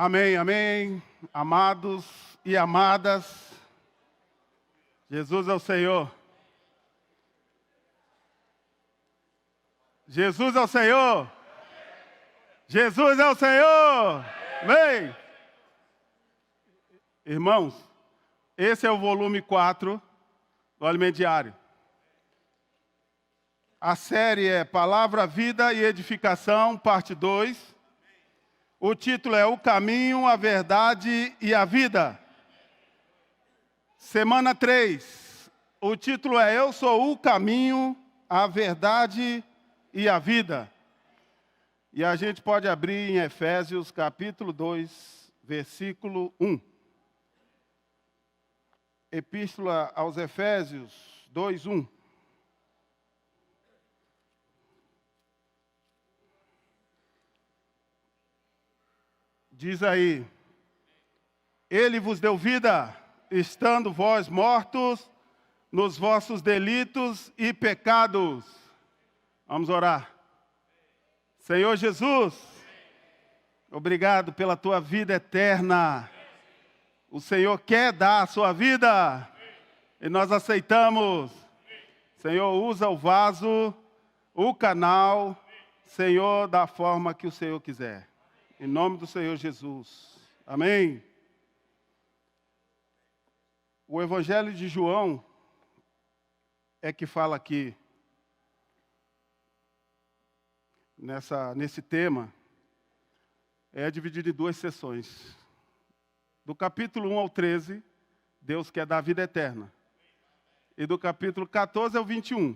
Amém, amém. Amados e amadas, Jesus é o Senhor. Jesus é o Senhor. Jesus é o Senhor. Amém. Irmãos, esse é o volume 4 do Alimento Diário. A série é Palavra, Vida e Edificação, parte 2. O título é O Caminho, a Verdade e a Vida. Semana 3. O título é Eu sou o caminho, a verdade e a vida. E a gente pode abrir em Efésios capítulo 2, versículo 1. Epístola aos Efésios 2, 1. Diz aí: Ele vos deu vida, estando vós mortos nos vossos delitos e pecados. Vamos orar. Senhor Jesus, obrigado pela tua vida eterna. O Senhor quer dar a sua vida e nós aceitamos. Senhor, usa o vaso, o canal, Senhor, da forma que o Senhor quiser. Em nome do Senhor Jesus. Amém. O Evangelho de João é que fala aqui, nesse tema, é dividido em 2 sessões. Do capítulo 1 ao 13, Deus quer dar vida eterna. E do capítulo 14 ao 21,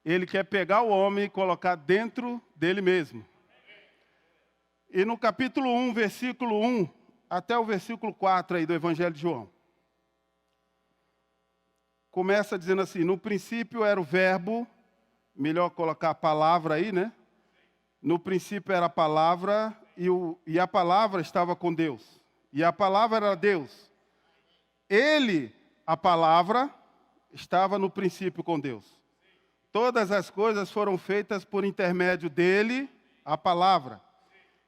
Ele quer pegar o homem e colocar dentro dele mesmo. E no capítulo 1, versículo 1, até o versículo 4 aí do Evangelho de João. Começa dizendo assim: no princípio era o verbo, melhor colocar a palavra aí, né? No princípio era a palavra, e a palavra estava com Deus. E a palavra era Deus. Ele, a palavra, estava no princípio com Deus. Todas as coisas foram feitas por intermédio dele, a palavra.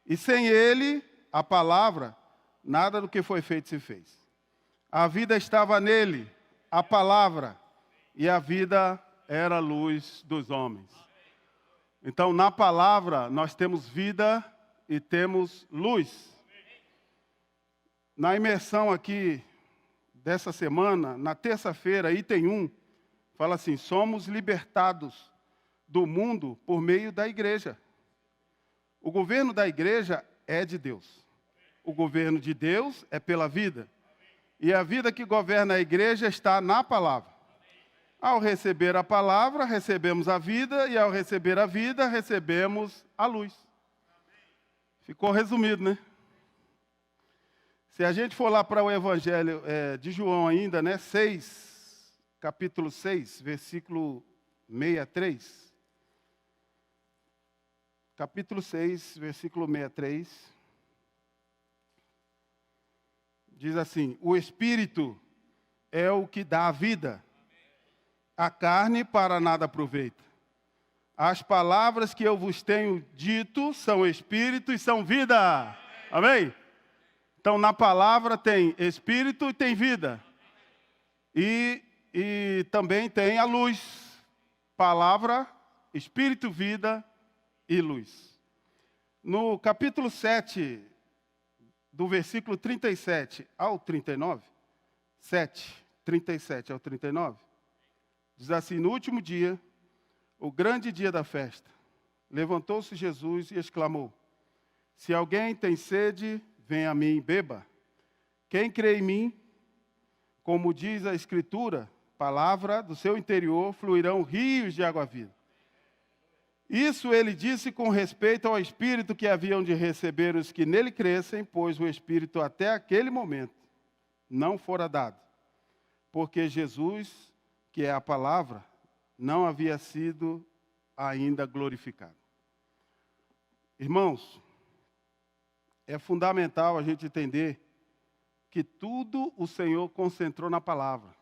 E sem ele, a palavra, nada do que foi feito se fez. A vida estava nele, a palavra, e a vida era a luz dos homens. Então, na palavra, nós temos vida e temos luz. Na imersão aqui dessa semana, na terça-feira, item 1, fala assim: somos libertados do mundo por meio da igreja. O governo da igreja é de Deus. O governo de Deus é pela vida. E a vida que governa a igreja está na palavra. Ao receber a palavra, recebemos a vida, e ao receber a vida, recebemos a luz. Ficou resumido, né? Se a gente for lá para o Evangelho de João ainda, né? Capítulo 6, versículo 63. Capítulo 6, versículo 63. Diz assim: o Espírito é o que dá a vida. A carne para nada aproveita. As palavras que eu vos tenho dito são Espírito e são vida. Amém? Então, na palavra tem Espírito e tem vida. E também tem a luz. Palavra, Espírito, vida e luz. No capítulo 7, do versículo 37 ao 39, 37 ao 39, diz assim: no último dia, o grande dia da festa, levantou-se Jesus e exclamou: se alguém tem sede, venha a mim e beba. Quem crê em mim, como diz a Escritura, palavra do seu interior fluirão rios de água viva. Isso ele disse com respeito ao Espírito que haviam de receber os que nele crescem, pois o Espírito até aquele momento não fora dado, porque Jesus, que é a palavra, não havia sido ainda glorificado. Irmãos, é fundamental a gente entender que tudo o Senhor concentrou na palavra,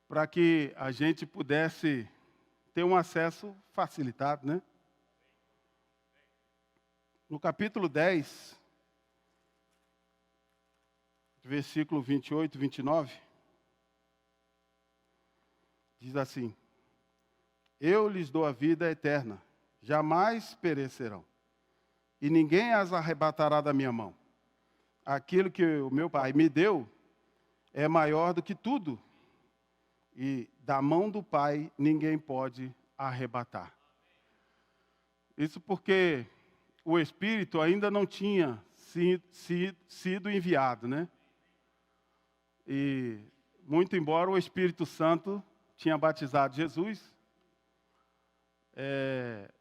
para que a gente pudesse ter um acesso facilitado, né? No capítulo 10, versículo 28, 29, diz assim: eu lhes dou a vida eterna, jamais perecerão, e ninguém as arrebatará da minha mão. Aquilo que o meu Pai me deu é maior do que tudo, e da mão do Pai ninguém pode arrebatar. Isso porque o Espírito ainda não tinha sido enviado, né? E, muito embora o Espírito Santo tinha batizado Jesus,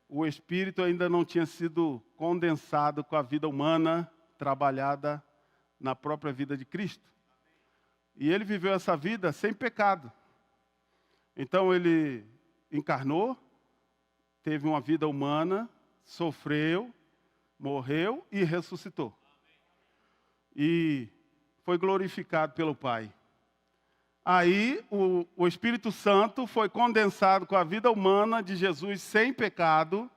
o Espírito ainda não tinha sido condensado com a vida humana trabalhada na própria vida de Cristo. E ele viveu essa vida sem pecado. Então ele encarnou, teve uma vida humana, sofreu, morreu e ressuscitou. E foi glorificado pelo Pai. Aí o Espírito Santo foi condensado com a vida humana de Jesus sem pecado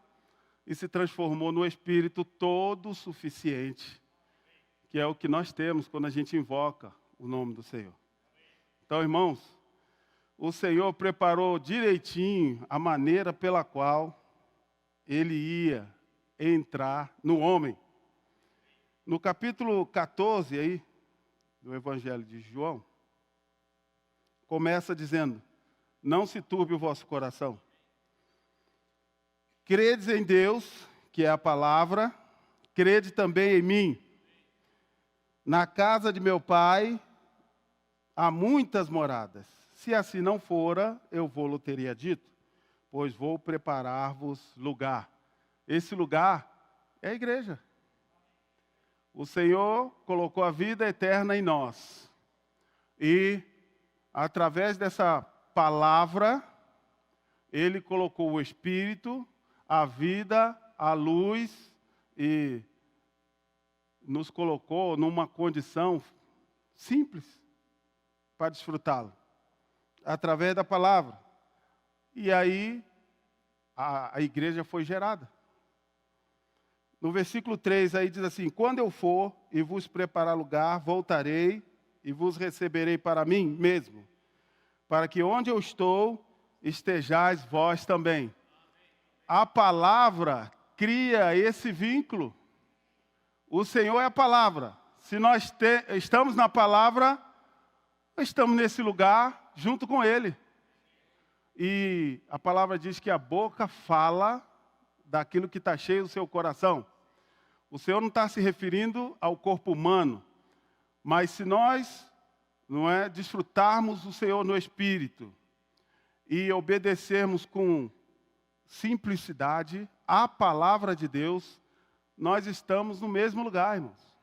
e se transformou no Espírito todo suficiente, que é o que nós temos quando a gente invoca o nome do Senhor. Então, irmãos, o Senhor preparou direitinho a maneira pela qual ele ia entrar no homem. No capítulo 14 aí, do Evangelho de João, começa dizendo: não se turbe o vosso coração. Credes em Deus, que é a palavra, crede também em mim. Na casa de meu Pai há muitas moradas. Se assim não fora, eu vou-lo teria dito, pois vou preparar-vos lugar. Esse lugar é a igreja. O Senhor colocou a vida eterna em nós. E, através dessa palavra, Ele colocou o Espírito, a vida, a luz e nos colocou numa condição simples para desfrutá-lo. Através da palavra. E aí, a igreja foi gerada. No versículo 3 aí diz assim: quando eu for e vos preparar lugar, voltarei e vos receberei para mim mesmo, para que onde eu estou, estejais vós também. A palavra cria esse vínculo. O Senhor é a palavra. Se nós estamos na palavra, estamos nesse lugar junto com Ele. E a palavra diz que a boca fala daquilo que está cheio do seu coração. O Senhor não está se referindo ao corpo humano, mas se nós, desfrutarmos o Senhor no Espírito e obedecermos com simplicidade à palavra de Deus, nós estamos no mesmo lugar, irmãos.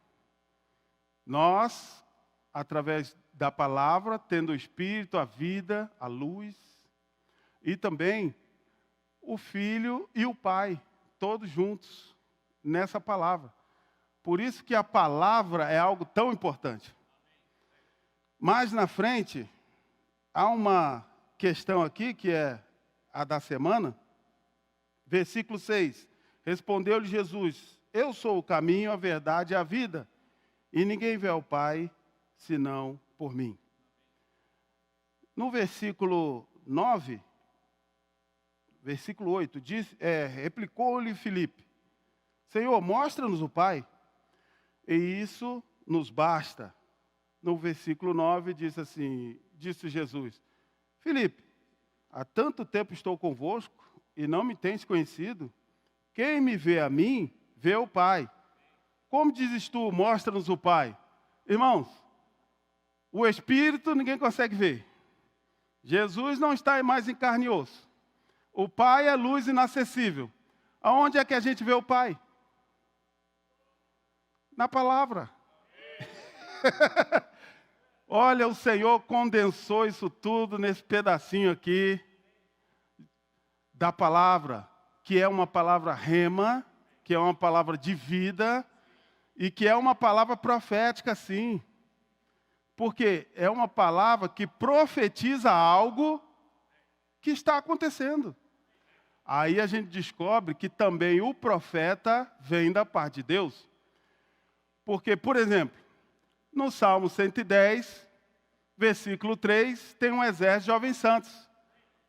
Nós, através da palavra, tendo o Espírito, a vida, a luz, e também o Filho e o Pai, todos juntos nessa palavra. Por isso que a palavra é algo tão importante. Mais na frente, há uma questão aqui, que é a da semana, versículo 6. Respondeu-lhe Jesus: eu sou o caminho, a verdade e a vida, e ninguém vê ao Pai senão por mim. No versículo 9, versículo 8, replicou-lhe Filipe: Senhor, mostra-nos o Pai, e isso nos basta. No versículo 9 diz assim, disse Jesus: Filipe, há tanto tempo estou convosco e não me tens conhecido? Quem me vê a mim, vê o Pai. Como dizes tu, mostra-nos o Pai? Irmãos, o Espírito ninguém consegue ver. Jesus não está mais em carne e osso. O Pai é luz inacessível. Aonde é que a gente vê o Pai? Na palavra. Olha, o Senhor condensou isso tudo nesse pedacinho aqui da palavra, que é uma palavra rema, que é uma palavra de vida e que é uma palavra profética, sim. Porque é uma palavra que profetiza algo que está acontecendo. Aí a gente descobre que também o profeta vem da parte de Deus. Porque, por exemplo, No Salmo 110, versículo 3, tem um exército de jovens santos.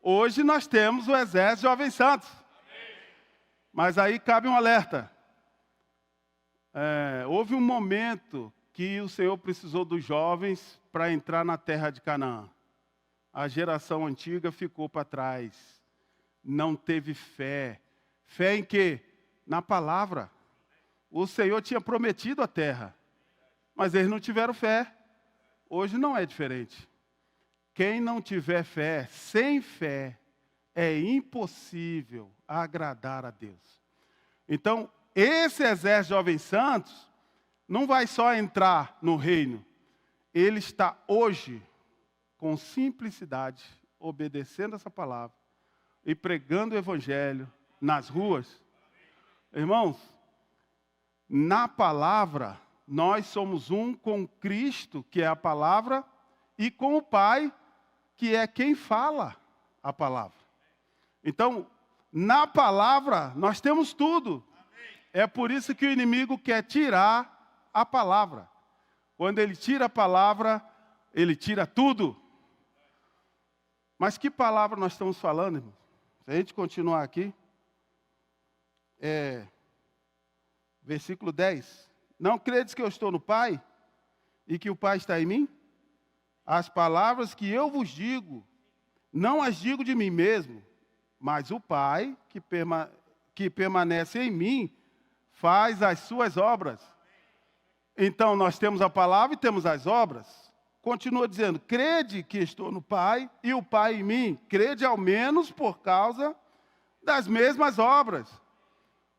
Hoje nós temos o exército de jovens santos. Mas aí cabe um alerta. Houve um momento que o Senhor precisou dos jovens para entrar na terra de Canaã. A geração antiga ficou para trás. Não teve fé. Fé em quê? Na palavra. O Senhor tinha prometido a terra. Mas eles não tiveram fé. Hoje não é diferente. Quem não tiver fé, sem fé, é impossível agradar a Deus. Então, esse exército de jovens santos não vai só entrar no reino. Ele está hoje, com simplicidade, obedecendo essa palavra e pregando o evangelho nas ruas. Irmãos, na palavra, nós somos um com Cristo, que é a palavra, e com o Pai, que é quem fala a palavra. Então, na palavra, nós temos tudo. É por isso que o inimigo quer tirar a palavra. Quando ele tira a palavra, ele tira tudo. Mas que palavra nós estamos falando, irmão? Se a gente continuar aqui, versículo 10. Não credes que eu estou no Pai e que o Pai está em mim? As palavras que eu vos digo, não as digo de mim mesmo, mas o Pai que permanece em mim faz as suas obras. Então nós temos a palavra e temos as obras. Continua dizendo, crede que estou no Pai e o Pai em mim. Crede ao menos por causa das mesmas obras.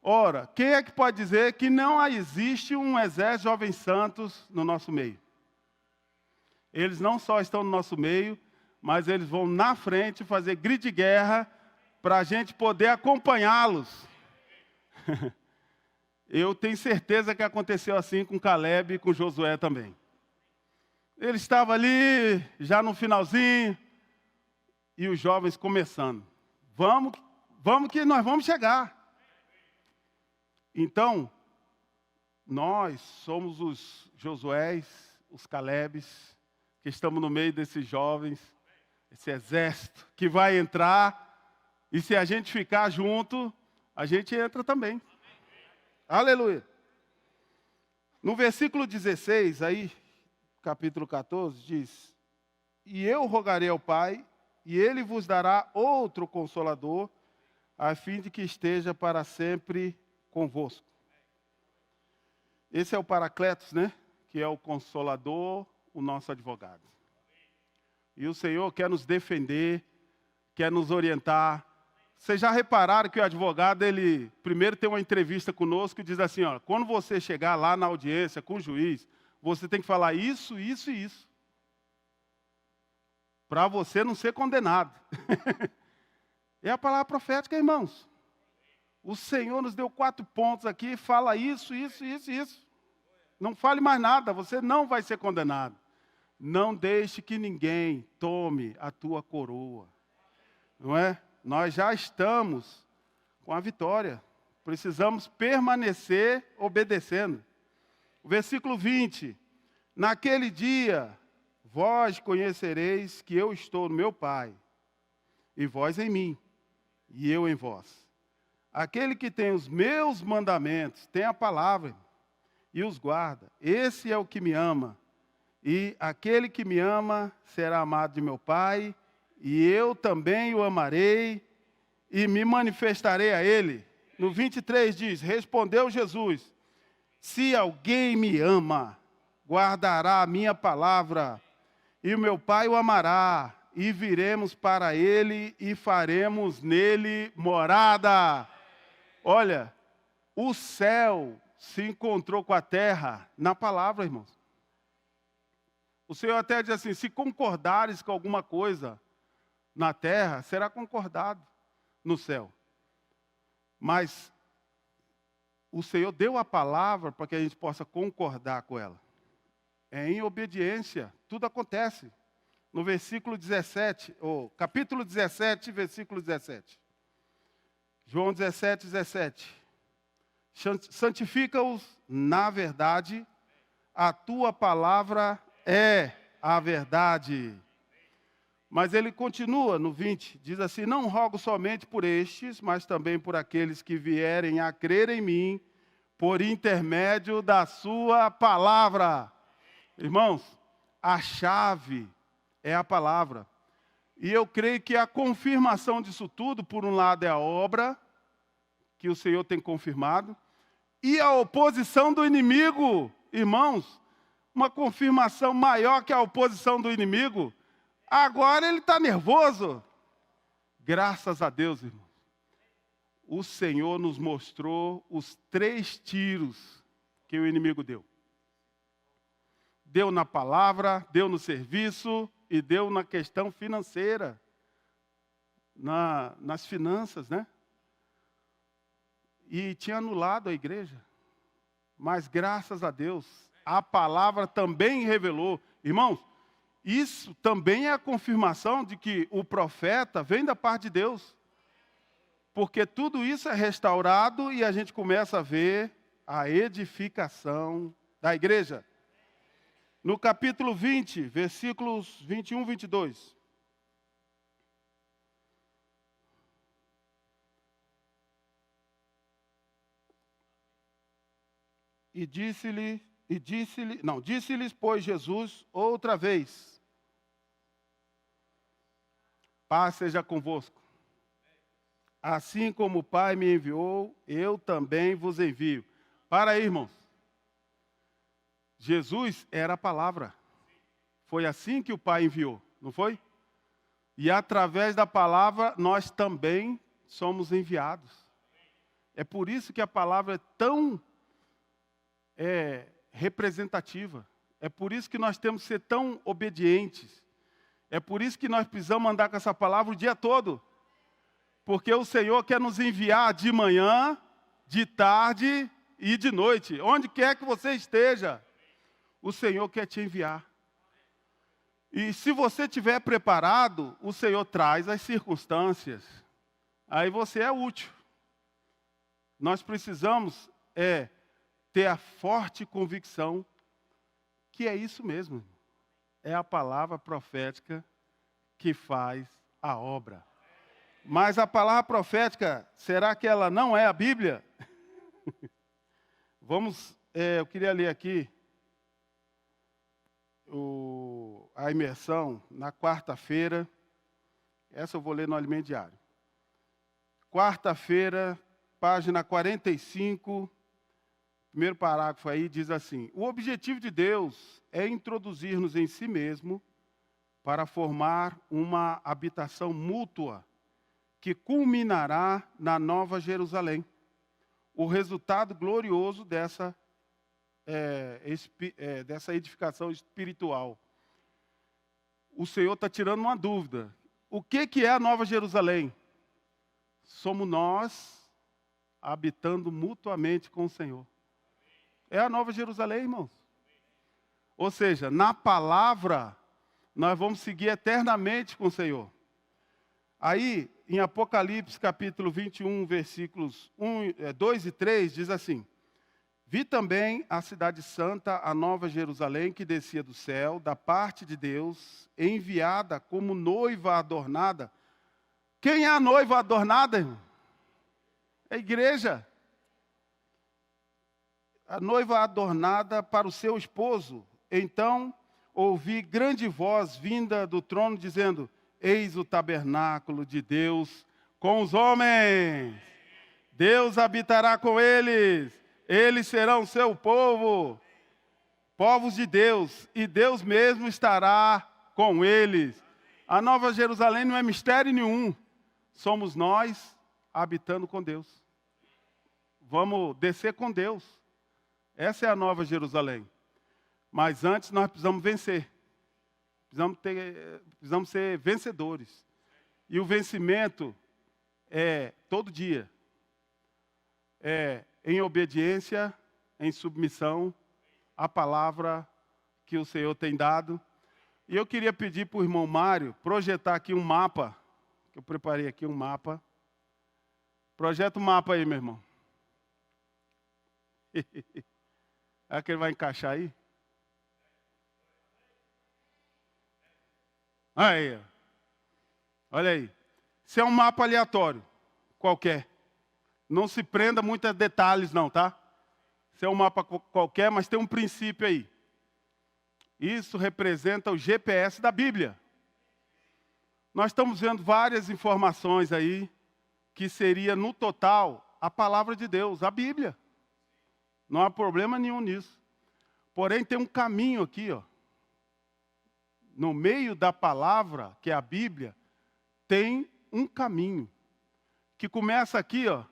Ora, quem é que pode dizer que não existe um exército de jovens santos no nosso meio? Eles não só estão no nosso meio, mas eles vão na frente fazer grito de guerra para a gente poder acompanhá-los. Eu tenho certeza que aconteceu assim com Caleb e com Josué também. Ele estava ali, já no finalzinho, e os jovens começando. Vamos que nós vamos chegar. Então, nós somos os Josués, os Calebes, que estamos no meio desses jovens, esse exército que vai entrar, e se a gente ficar junto, a gente entra também. Aleluia. No versículo 16, aí, capítulo 14, diz, e eu rogarei ao Pai, e Ele vos dará outro Consolador, a fim de que esteja para sempre convosco. Esse é o Paracletos, né? Que é o Consolador, o nosso advogado. E o Senhor quer nos defender, quer nos orientar. Vocês já repararam que o advogado, ele primeiro tem uma entrevista conosco e diz assim, ó, quando você chegar lá na audiência com o juiz, você tem que falar isso, isso e isso. Para você não ser condenado. É a palavra profética, irmãos. O Senhor nos deu 4 pontos aqui, fala isso, isso, isso e isso. Não fale mais nada, você não vai ser condenado. Não deixe que ninguém tome a tua coroa. Não é? Nós já estamos com a vitória. Precisamos permanecer obedecendo. O versículo 20. Naquele dia, vós conhecereis que eu estou no meu Pai, e vós em mim, e eu em vós. Aquele que tem os meus mandamentos, tem a palavra, e os guarda. Esse é o que me ama. E aquele que me ama será amado de meu Pai, e eu também o amarei, e me manifestarei a ele. No 23 diz, respondeu Jesus, se alguém me ama, guardará a minha palavra, e o meu Pai o amará, e viremos para ele, e faremos nele morada. Olha, o céu se encontrou com a terra na palavra, irmãos. O Senhor até diz assim, se concordares com alguma coisa na terra, será concordado no céu. Mas o Senhor deu a palavra para que a gente possa concordar com ela. É em obediência, tudo acontece. No versículo 17, ou capítulo 17, versículo 17. João 17, 17. Santifica-os na verdade, a tua palavra é a verdade. Mas ele continua no 20, diz assim: não rogo somente por estes, mas também por aqueles que vierem a crer em mim, por intermédio da sua palavra. Irmãos, a chave é a palavra. E eu creio que a confirmação disso tudo, por um lado, é a obra, que o Senhor tem confirmado, e a oposição do inimigo. Irmãos, uma confirmação maior que a oposição do inimigo. Agora ele está nervoso. Graças a Deus, irmão. O Senhor nos mostrou os 3 tiros que o inimigo deu. Deu na palavra, deu no serviço e deu na questão financeira. Nas finanças, né? E tinha anulado a igreja. Mas graças a Deus, a palavra também revelou. Irmãos, isso também é a confirmação de que o profeta vem da parte de Deus. Porque tudo isso é restaurado e a gente começa a ver a edificação da igreja. No capítulo 20, versículos 21 e 22. Disse-lhes, pois, Jesus outra vez: paz seja convosco. Assim como o Pai me enviou, eu também vos envio. Para aí, irmãos. Jesus era a palavra. Foi assim que o Pai enviou, não foi? E através da palavra nós também somos enviados. É por isso que a palavra é tão representativa. É por isso que nós temos que ser tão obedientes. É por isso que nós precisamos andar com essa palavra o dia todo. Porque o Senhor quer nos enviar de manhã, de tarde e de noite. Onde quer que você esteja, o Senhor quer te enviar. E se você estiver preparado, o Senhor traz as circunstâncias. Aí você é útil. Nós precisamos ter a forte convicção que é isso mesmo. É a palavra profética que faz a obra. Mas a palavra profética, será que ela não é a Bíblia? Eu queria ler aqui a imersão na quarta-feira. Essa eu vou ler no Alimento Diário. Quarta-feira, página 45, primeiro parágrafo aí, diz assim: o objetivo de Deus é introduzir-nos em si mesmo para formar uma habitação mútua que culminará na Nova Jerusalém. O resultado glorioso dessa edificação espiritual. O Senhor está tirando uma dúvida. O que é a Nova Jerusalém? Somos nós habitando mutuamente com o Senhor. É a Nova Jerusalém, irmãos. Ou seja, na palavra, nós vamos seguir eternamente com o Senhor. Aí, em Apocalipse, capítulo 21, versículos 2 e 3, diz assim: vi também a cidade santa, a Nova Jerusalém, que descia do céu, da parte de Deus, enviada como noiva adornada. Quem é a noiva adornada, irmão? É a igreja. A noiva adornada para o seu esposo. Então, ouvi grande voz vinda do trono, dizendo: eis o tabernáculo de Deus com os homens. Deus habitará com eles. Eles serão seu povo, povos de Deus, e Deus mesmo estará com eles. A Nova Jerusalém não é mistério nenhum. Somos nós habitando com Deus. Vamos descer com Deus. Essa é a Nova Jerusalém. Mas antes nós precisamos vencer. Precisamos ser vencedores. E o vencimento é todo dia. Em obediência, em submissão à palavra que o Senhor tem dado. E eu queria pedir para o irmão Mário projetar aqui um mapa, que eu preparei aqui um mapa. Projeta o mapa aí, meu irmão. Será que ele vai encaixar aí? Aí, olha aí. Isso é um mapa aleatório, qualquer. Não se prenda muito a detalhes não, tá? Isso é um mapa qualquer, mas tem um princípio aí. Isso representa o GPS da Bíblia. Nós estamos vendo várias informações aí, que seria, no total, a palavra de Deus, a Bíblia. Não há problema nenhum nisso. Porém, tem um caminho aqui, ó. No meio da palavra, que é a Bíblia, tem um caminho. Que começa aqui, ó.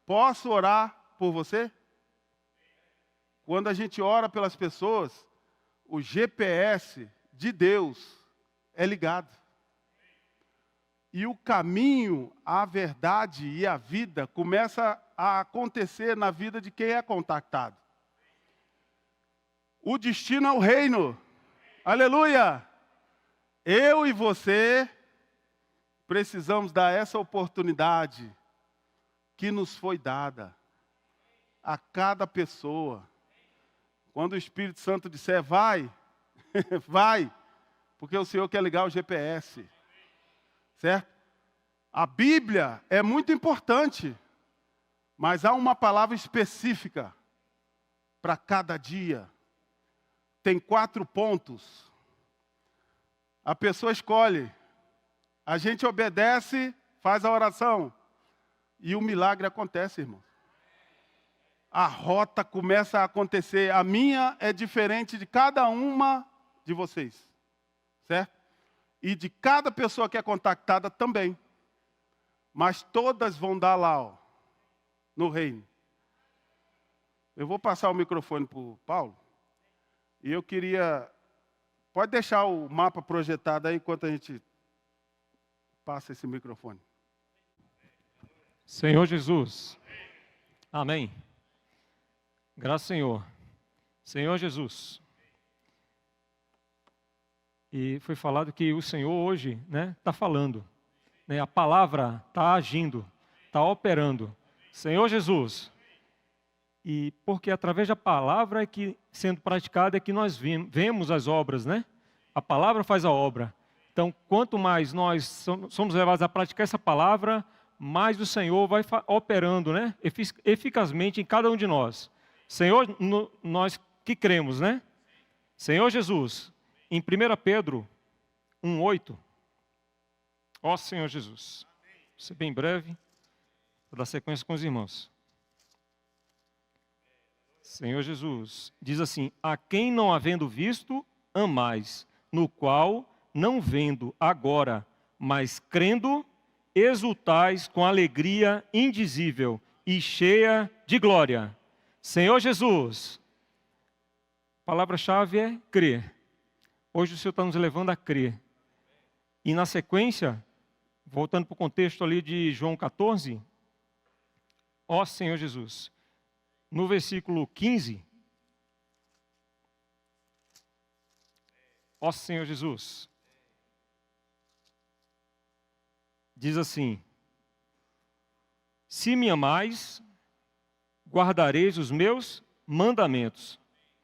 Posso orar por você? Quando a gente ora pelas pessoas, o GPS de Deus é ligado. E o caminho, a verdade e a vida começa a acontecer na vida de quem é contactado. O destino é o reino. Aleluia! Eu e você precisamos dar essa oportunidade que nos foi dada a cada pessoa. Quando o Espírito Santo disser vai, vai, porque o Senhor quer ligar o GPS. Certo? A Bíblia é muito importante, mas há uma palavra específica para cada dia. Tem 4 pontos. A pessoa escolhe. A gente obedece, faz a oração. E o milagre acontece, irmão. A rota começa a acontecer. A minha é diferente de cada uma de vocês. Certo? E de cada pessoa que é contactada também. Mas todas vão dar lá, ó, no reino. Eu vou passar o microfone para o Paulo. E eu queria... Pode deixar o mapa projetado aí enquanto a gente passa esse microfone. Senhor Jesus. Amém. Graças ao Senhor. Senhor Jesus. E foi falado que o Senhor hoje, está falando. A palavra está agindo, está operando. Senhor Jesus. E porque através da palavra é que, sendo praticada, é que nós vemos as obras, A palavra faz a obra. Então, quanto mais nós somos levados a praticar essa palavra, mais o Senhor vai operando, eficazmente em cada um de nós. Senhor, nós que cremos, Senhor Jesus, em 1 Pedro 1:8. Ó Senhor Jesus. Vou ser bem breve, vou dar sequência com os irmãos. Senhor Jesus, diz assim: a quem não havendo visto, amais, no qual, não vendo agora, mas crendo, exultais com alegria indizível e cheia de glória. Senhor Jesus, a palavra-chave é crer. Hoje o Senhor está nos levando a crer. E na sequência, voltando para o contexto ali de João 14, ó Senhor Jesus, no versículo 15, ó Senhor Jesus, diz assim: se me amais, guardareis os meus mandamentos.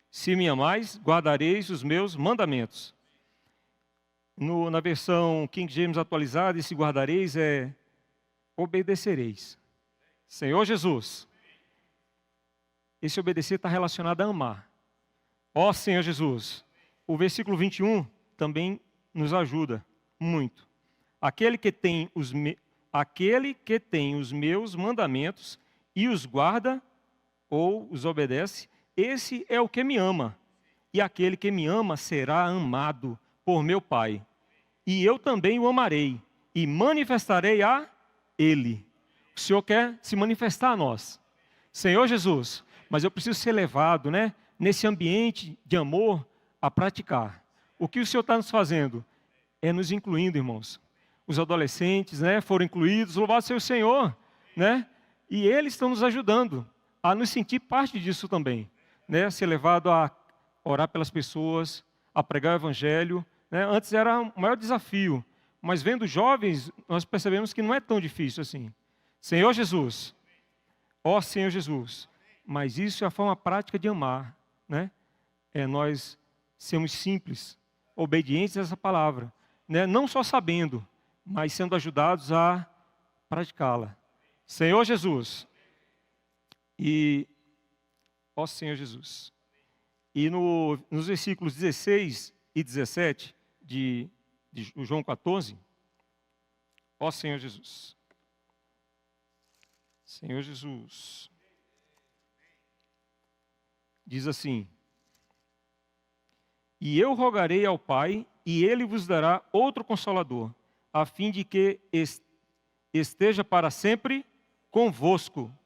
Se me amais, guardareis os meus mandamentos. Na versão King James atualizada, esse guardareis é obedecereis. Senhor Jesus, esse obedecer está relacionado a amar. Ó Senhor Jesus, o versículo 21 também nos ajuda muito. Aquele que tem os meus mandamentos e os guarda ou os obedece, esse é o que me ama. E aquele que me ama será amado por meu Pai. E eu também o amarei e manifestarei a Ele. O Senhor quer se manifestar a nós. Senhor Jesus, mas eu preciso ser levado, nesse ambiente de amor a praticar. O que o Senhor está nos fazendo? É nos incluindo, irmãos. Os adolescentes, foram incluídos, louvado seja o Senhor, E eles estão nos ajudando a nos sentir parte disso também, Ser levado a orar pelas pessoas, a pregar o Evangelho, Antes era o maior desafio, mas vendo jovens, nós percebemos que não é tão difícil assim. Senhor Jesus, ó Senhor Jesus, mas isso é a forma prática de amar, É nós sermos simples, obedientes a essa palavra, né? Não só sabendo, mas sendo ajudados a praticá-la. Senhor Jesus. Ó Senhor Jesus. E nos versículos 16 e 17 de João 14, ó Senhor Jesus. Senhor Jesus. Diz assim: e eu rogarei ao Pai, e Ele vos dará outro Consolador, a fim de que esteja para sempre convosco,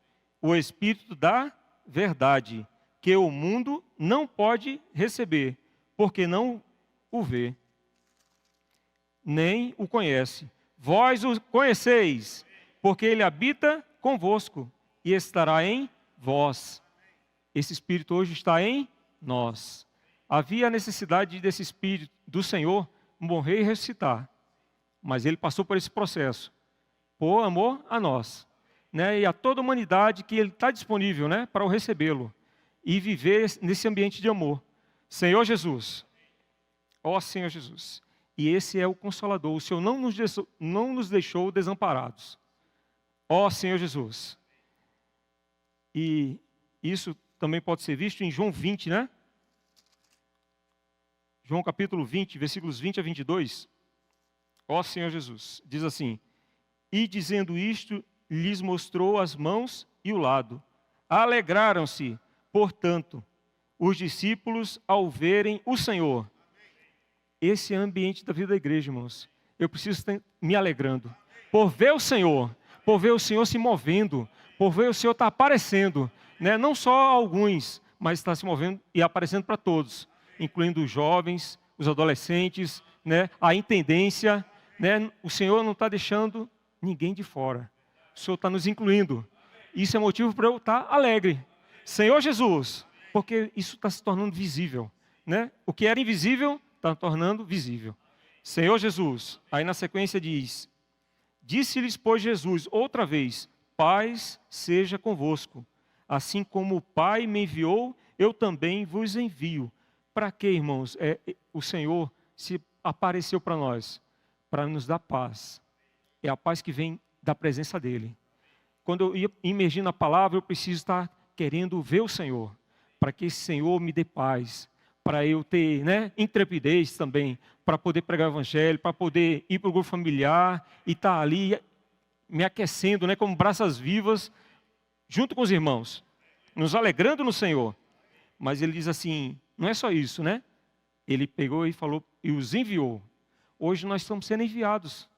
o Espírito da verdade, que o mundo não pode receber, porque não o vê, nem o conhece. Vós o conheceis, porque Ele habita convosco e estará em vós. Esse Espírito hoje está em nós. Havia a necessidade desse Espírito do Senhor morrer e ressuscitar, mas Ele passou por esse processo, por amor a nós, né? E a toda a humanidade que Ele está disponível, né, para o recebê-lo e viver nesse ambiente de amor. Senhor Jesus, ó Senhor Jesus, e esse é o Consolador. O Senhor não nos deixou desamparados. Ó Senhor Jesus. E isso também pode ser visto em João 20, né? João capítulo 20, versículos 20 a 22. Ó Senhor Jesus, diz assim: e dizendo isto, lhes mostrou as mãos e o lado. Alegraram-se, portanto, os discípulos ao verem o Senhor. Esse é o ambiente da vida da igreja, irmãos. Eu preciso estar me alegrando por ver o Senhor, por ver o Senhor se movendo, por ver o Senhor estar aparecendo, né? Não só alguns, mas está se movendo e aparecendo para todos, incluindo os jovens, os adolescentes, né? A intendência, né? O Senhor não está deixando ninguém de fora. O Senhor está nos incluindo. Isso é motivo para eu estar alegre. Senhor Jesus, porque isso está se tornando visível, né? O que era invisível está tornando visível. Senhor Jesus, aí na sequência diz: disse-lhes, pois, Jesus outra vez: paz seja convosco. Assim como o Pai me enviou, eu também vos envio. Para quê, irmãos? O Senhor se apareceu para nós, para nos dar paz. É a paz que vem da presença dEle. Quando eu imergir na palavra, eu preciso estar querendo ver o Senhor, para que esse Senhor me dê paz, para eu ter, né, intrepidez também, para poder pregar o Evangelho, para poder ir para o grupo familiar e estar ali me aquecendo, né, como braças vivas, junto com os irmãos, nos alegrando no Senhor. Mas ele diz assim, não é só isso, né? Ele pegou e falou, e os enviou. Hoje nós estamos sendo enviados,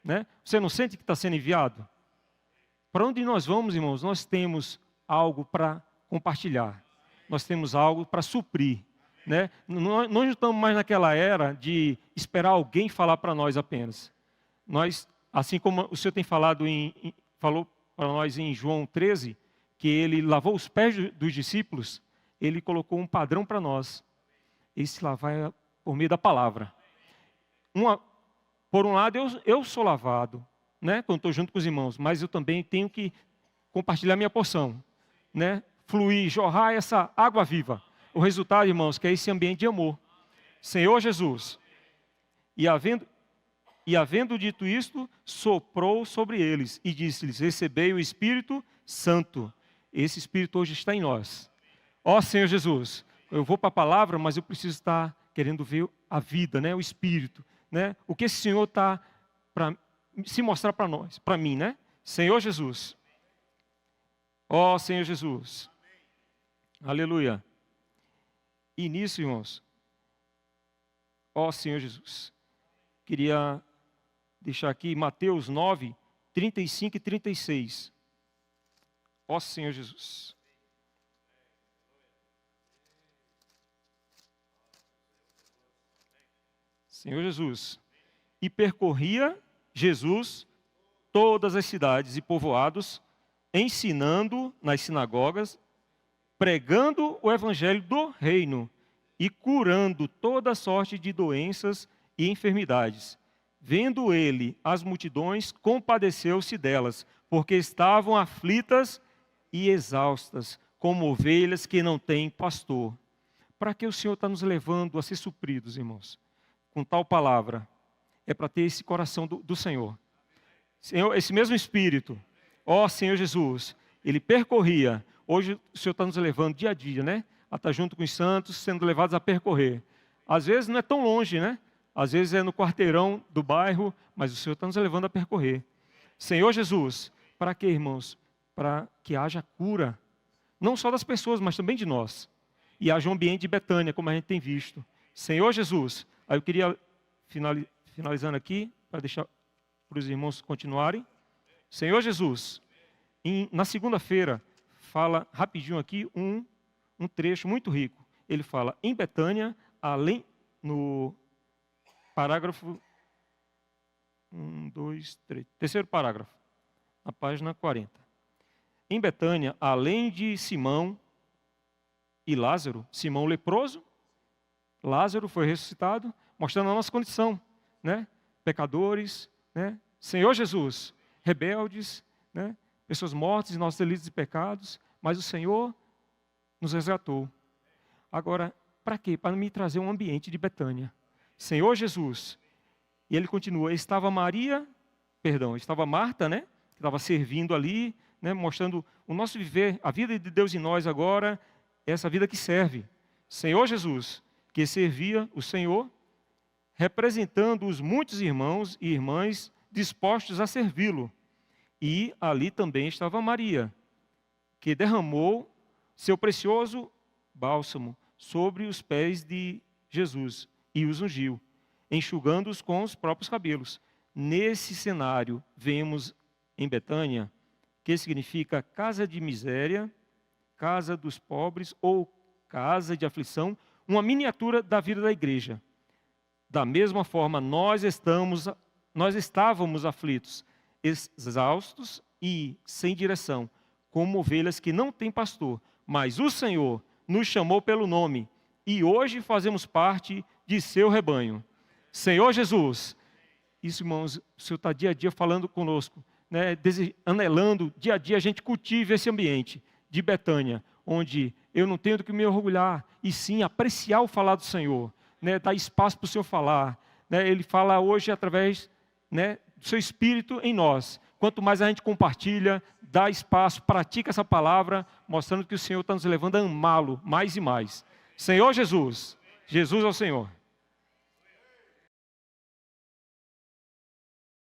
né? Você não sente que está sendo enviado? Para onde nós vamos, irmãos, nós temos algo para compartilhar. Nós temos algo para suprir, né? Nós não estamos mais naquela era de esperar alguém falar para nós apenas. Nós, assim como o Senhor tem falado falou para nós em João 13, que Ele lavou os pés dos discípulos, Ele colocou um padrão para nós. Esse lavar é por meio da palavra. Por um lado, eu sou lavado, né, quando estou junto com os irmãos, mas eu também tenho que compartilhar minha porção, né, fluir, jorrar essa água viva. O resultado, irmãos, que é esse ambiente de amor. Senhor Jesus, e havendo dito isto, soprou sobre eles e disse-lhes: recebei o Espírito Santo. Esse Espírito hoje está em nós. Ó Senhor Jesus, eu vou para a palavra, mas eu preciso estar querendo ver a vida, né, o Espírito, né, o que esse Senhor está para se mostrar para nós, para mim, né? Senhor Jesus. Ó Senhor Jesus. Aleluia. E nisso, irmãos, ó Senhor Jesus, queria deixar aqui Mateus 9, 35 e 36. Ó Senhor Jesus. Senhor Jesus. E percorria Jesus todas as cidades e povoados, ensinando nas sinagogas, pregando o evangelho do reino e curando toda sorte de doenças e enfermidades. Vendo ele as multidões, compadeceu-se delas, porque estavam aflitas e exaustas, como ovelhas que não têm pastor. Para que o Senhor está nos levando a ser supridos, irmãos? Com tal palavra. é para ter esse coração do Senhor. Senhor, esse mesmo Espírito, ó Senhor Jesus, ele percorria. Hoje o Senhor está nos levando dia a dia, né? A estar junto com os santos, sendo levados a percorrer. Às vezes não é tão longe, né? Às vezes é no quarteirão do bairro, mas o Senhor está nos levando a percorrer. Senhor Jesus, para quê, irmãos? Para que haja cura, não só das pessoas, mas também de nós. E haja um ambiente de Betânia, como a gente tem visto. Senhor Jesus, aí eu queria, finalizando aqui, para deixar para os irmãos continuarem. Senhor Jesus, na segunda-feira, fala rapidinho aqui um trecho muito rico. Ele fala, em Betânia, além, no parágrafo 1, 2, 3, terceiro parágrafo, na página 40. Em Betânia, além de Simão e Lázaro, Simão leproso, Lázaro foi ressuscitado, mostrando a nossa condição, né? Pecadores, né? Senhor Jesus, rebeldes, né? Pessoas mortas em nossos delitos e pecados, mas o Senhor nos resgatou. Agora, para quê? Para me trazer um ambiente de Betânia. Senhor Jesus, e ele continua, estava Marta, né? Que estava servindo ali, né? Mostrando o nosso viver, a vida de Deus em nós agora, essa vida que serve. Senhor Jesus, que servia o Senhor, representando os muitos irmãos e irmãs dispostos a servi-lo. E ali também estava Maria, que derramou seu precioso bálsamo sobre os pés de Jesus e os ungiu, enxugando-os com os próprios cabelos. Nesse cenário, vemos em Betânia, que significa casa de miséria, casa dos pobres ou casa de aflição, uma miniatura da vida da igreja. Da mesma forma, nós estávamos aflitos, exaustos e sem direção, como ovelhas que não têm pastor. Mas o Senhor nos chamou pelo nome e hoje fazemos parte de seu rebanho. Senhor Jesus, isso, irmãos, o Senhor está dia a dia falando conosco, né, anelando, dia a dia a gente cultive esse ambiente de Betânia, onde eu não tenho do que me orgulhar, e sim apreciar o falar do Senhor, né, dar espaço para o Senhor falar. Né, Ele fala hoje através, né, do seu Espírito em nós. Quanto mais a gente compartilha, dá espaço, pratica essa palavra, mostrando que o Senhor está nos levando a amá-lo mais e mais. Senhor Jesus, Jesus é o Senhor.